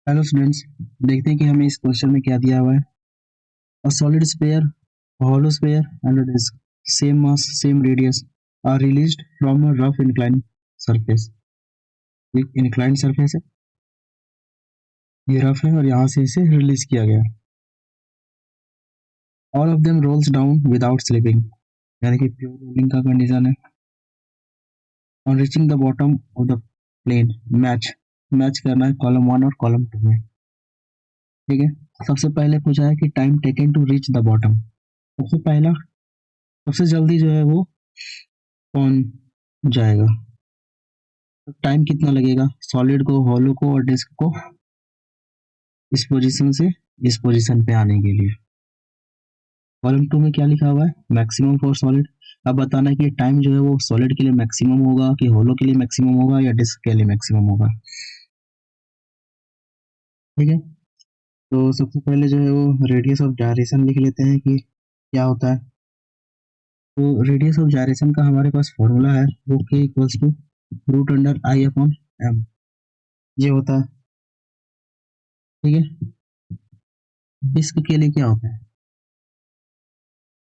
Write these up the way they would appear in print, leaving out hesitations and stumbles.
Hello students, देखते हैं कि हमें इस क्वेश्चन में क्या दिया हुआ है। A solid sphere, hollow sphere and a disk, same mass, same radius, are released from a rough inclined surface. एक inclined surface है, ये रफ है और यहाँ से इसे रिलीज किया गया। All of them rolls down without slipping, यानी कि प्योर रोलिंग का कंडीशन है। On reaching the bottom of the plane, match करना है कॉलम 1 और कॉलम 2 में। ठीक है, सबसे पहले पूछा है कि time taken to reach the bottom. सबसे जल्दी जो है वो कौन जाएगा, तो टाइम कितना लगेगा सॉलिड को, हॉलो को और डिस्क को इस पोजीशन से इस पोजीशन पे आने के लिए। कॉलम 2 में क्या लिखा हुआ है, मैक्सिमम फॉर सॉलिड। अब बताना है कि टाइम जो है वो सॉलिड के लिए मैक्सिमम होगा कि हॉलो के लिए मैक्सिमम होगा या डिस्क के लिए मैक्सिमम होगा। ठीक है, तो सबसे पहले जो है वो रेडियस ऑफ जायरेशन लिख लेते हैं कि क्या होता है। तो रेडियस ऑफ जायरेशन का हमारे पास फॉर्मूला है, वो K equals to root under I upon M, ये होता है। ठीक है, डिस्क के लिए क्या होता है,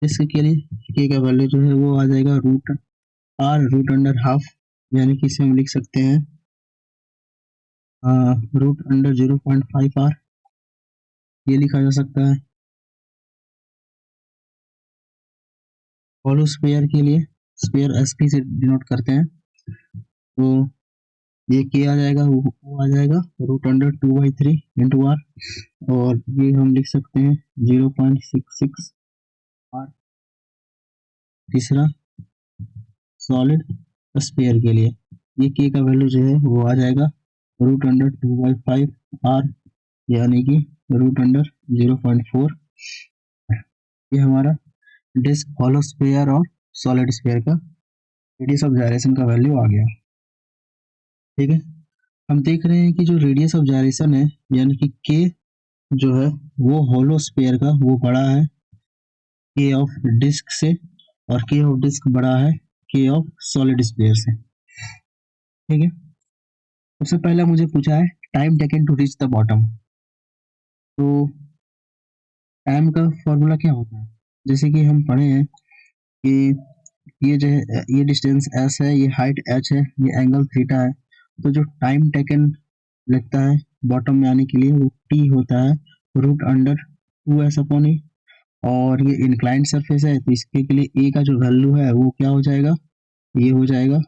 डिस्क के लिए के का वैल्यू जो है वो आ जाएगा रूट अंडर हाफ, यानी कि इसे हम लिख सकते हैं रूट अंडर 0.5 आर, ये लिखा जा सकता है। हॉलो स्फीयर के लिए स्फीयर एसपी से डिनोट करते हैं, तो ये के आ जाएगा, वो आ जाएगा रूट अंडर 2/3 इंटू आर, और ये हम लिख सकते हैं 0.66 आर। तीसरा सॉलिड स्फीयर के लिए ये के का वैल्यू जो है वो आ जाएगा रूट अंडर 2/5 आर, यानी कि रूट अंडर 0.4। ये हमारा डिस्क, हॉलो स्फीयर और सॉलिड स्फीयर का रेडियस ऑफ जायरेशन का वैल्यू आ गया। ठीक है, हम देख रहे हैं कि जो रेडियस ऑफ जायरेशन है यानी कि के जो है वो हॉलो स्फीयर का वो बड़ा है के ऑफ डिस्क से, और के ऑफ डिस्क बड़ा है के ऑफ सॉलिड स्फीयर से। ठीक है, सबसे पहला मुझे पूछा है time taken to reach the bottom. तो टाइम का फॉर्मूला क्या होता है, जैसे कि हम पढ़े हैं कि ये जो है ये डिस्टेंस एस है, ये हाइट एच है, ये एंगल थीटा है। तो जो टाइम टेकन लगता है बॉटम में आने के लिए वो टी होता है रूट अंडर 2s अपॉन ए, और ये इंक्लाइंड सरफेस है तो इसके के लिए ए का जो वैल्यू है वो क्या हो जाएगा, ये हो जाएगा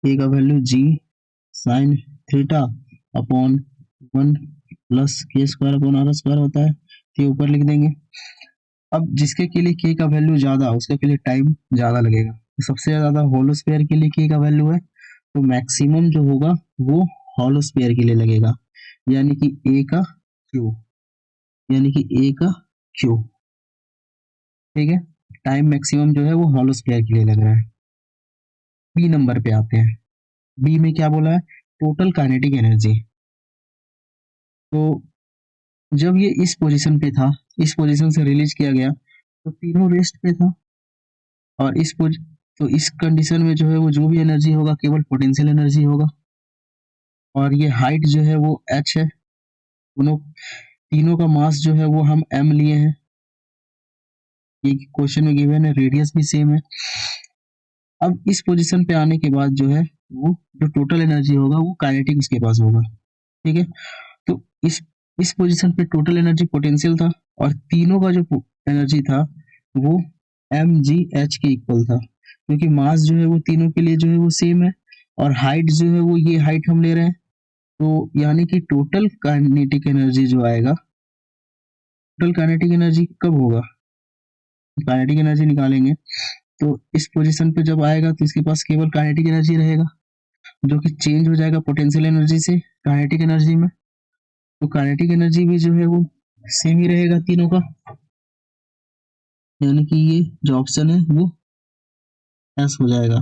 ए का वैल्यू जी साइन थीटा अपॉन 1 प्लस के स्क्वायर अपॉन आर स्क्वायर होता है, तो ये ऊपर लिख देंगे। अब जिसके के लिए के का वैल्यू ज्यादा उसके के लिए टाइम ज्यादा लगेगा, तो सबसे ज्यादा हॉलो स्फीयर के लिए के का वैल्यू है, तो मैक्सिमम जो होगा वो हॉलो स्फीयर के लिए लगेगा, यानी कि ए का क्यू, यानी कि ए का क्यू। ठीक है, टाइम मैक्सिमम जो है वो हॉलो स्फीयर के लिए लग रहा है। बी नंबर पे आते हैं, बी में क्या बोला है, टोटल काइनेटिक एनर्जी। तो जब ये इस पोजीशन पे था, इस पोजीशन से रिलीज किया गया तो तीनों रेस्ट पे था, और तो इस कंडीशन में जो है वो जो भी एनर्जी होगा केवल पोटेंशियल एनर्जी होगा, और ये हाइट जो है वो h है, दोनों तीनों का मास जो है वो हम m लिए हैं, ये क्वेश्चन में गिवन है, रेडियस भी सेम है। अब इस पोजीशन पे आने के बाद जो है वो जो टोटल एनर्जी होगा वो काइनेटिक उसके पास होगा। ठीक है, तो इस पोजीशन पे टोटल एनर्जी पोटेंशियल था, और तीनों का जो एनर्जी था वो एम जी एच के इक्वल था, क्योंकि मास जो है वो तीनों के लिए जो है वो सेम है, और हाइट जो है वो ये हाइट हम ले रहे हैं, तो यानी कि टोटल काइनेटिक एनर्जी जो आएगा, टोटल काइनेटिक एनर्जी कब होगा, काइनेटिक एनर्जी निकालेंगे तो इस पोजीशन पे जब आएगा तो इसके पास केवल काइनेटिक एनर्जी रहेगा, जो कि चेंज हो जाएगा पोटेंशियल एनर्जी से काइनेटिक एनर्जी में। तो काइनेटिक एनर्जी भी जो है वो सेम ही रहेगा तीनों का, यानी कि ये जो ऑप्शन है वो एस हो जाएगा,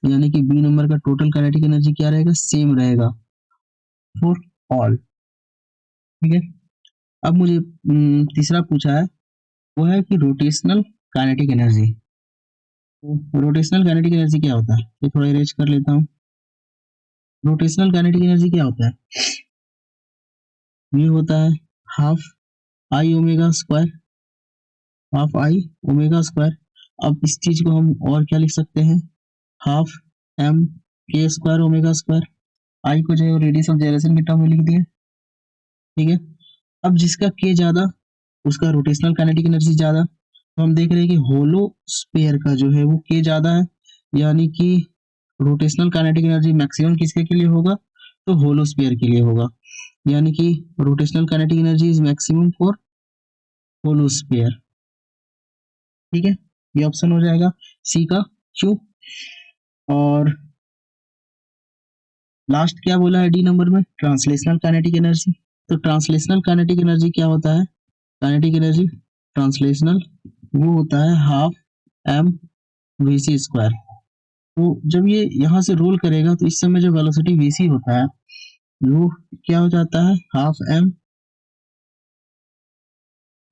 यानी कि बी नंबर का टोटल काइनेटिक एनर्जी क्या रहेगा, सेम रहेगा फॉर ऑल। ठीक है, अब मुझे तीसरा पूछा है, वो है कि रोटेशनल काइनेटिक एनर्जी। तो रोटेशनल काइनेटिक एनर्जी क्या होता है, ये थोड़ा इरेज कर लेता हूँ। रोटेशनल काइनेटिक एनर्जी क्या होता है, ये होता है half I omega square, half I omega square. अब इस चीज को हम और क्या लिख सकते हैं, हाफ एम के स्क्वायर ओमेगा स्क्वायर। आई को जो है रेडियस ऑफ जाइरेशन के टर्म में लिख दिया, ठीक है। अब जिसका के ज्यादा उसका रोटेशनल काइनेटिक एनर्जी ज्यादा, तो हम देख रहे हैं कि होलो स्फीयर का जो है वो के ज्यादा है, यानी कि रोटेशनल काइनेटिक एनर्जी मैक्सिमम किसके के लिए होगा, तो होलो स्फीयर के लिए होगा, यानी कि rotational kinetic energy is maximum for hollow sphere, ठीक है। ये ऑप्शन हो जाएगा सी का क्यू। और लास्ट क्या बोला है डी नंबर में, ट्रांसलेशनल काइनेटिक एनर्जी। तो ट्रांसलेशनल काइनेटिक एनर्जी क्या होता है, काइनेटिक एनर्जी ट्रांसलेशनल वो होता है half M V C square. तो जब ये यहाँ से रोल करेगा तो इस समय जो वेलोसिटी वी सी होता है वो क्या हो जाता है, half M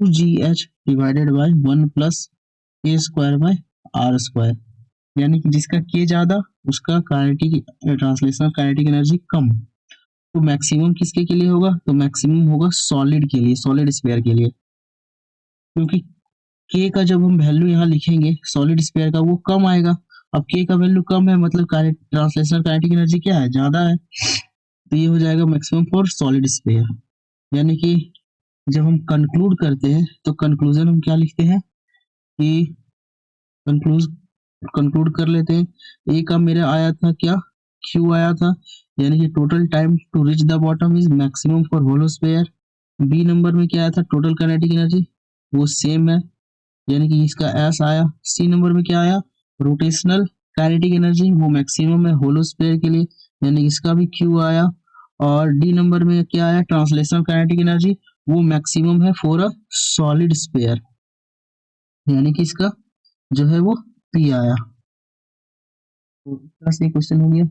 G H divided by 1 + A square by R square, यानी कि जिसका के ज्यादा उसका काइनेटिक ट्रांसलेशनल काइनेटिक एनर्जी कम। तो मैक्सिमम किसके के लिए होगा, तो मैक्सिमम होगा सॉलिड के लिए, सॉलिड स्फीयर के लिए, क्योंकि के का जब हम वैल्यू यहाँ लिखेंगे सॉलिड स्फीयर का वो कम आएगा। अब के का वैल्यू कम है मतलब ट्रांसलेशनल काइनेटिक एनर्जी क्या है, ज्यादा है। तो ये हो जाएगा मैक्सिमम फॉर सॉलिड स्फीयर। यानी कि जब हम कंक्लूड करते हैं तो कंक्लूजन हम क्या लिखते हैं कि कंक्लूज कंक्लूड कर लेते हैं। ए का मेरा आया था क्या, क्यू आया था, यानी कि total time to reach the bottom is maximum for hollow sphere. B number में क्या आया था, टोटल काइनेटिक एनर्जी वो सेम है, यानी कि इसका एस आया। सी नंबर में क्या आया, रोटेशनल काइनेटिक एनर्जी वो मैक्सिमम है होलो स्फीयर के लिए, यानी कि इसका भी क्यू आया। और डी नंबर में क्या आया, ट्रांसलेशनल काइनेटिक एनर्जी वो मैक्सिमम है फॉर अ सॉलिड स्फीयर, यानी कि इसका जो है वो पी आया। तो इस तरह से क्वेश्चन हो गया।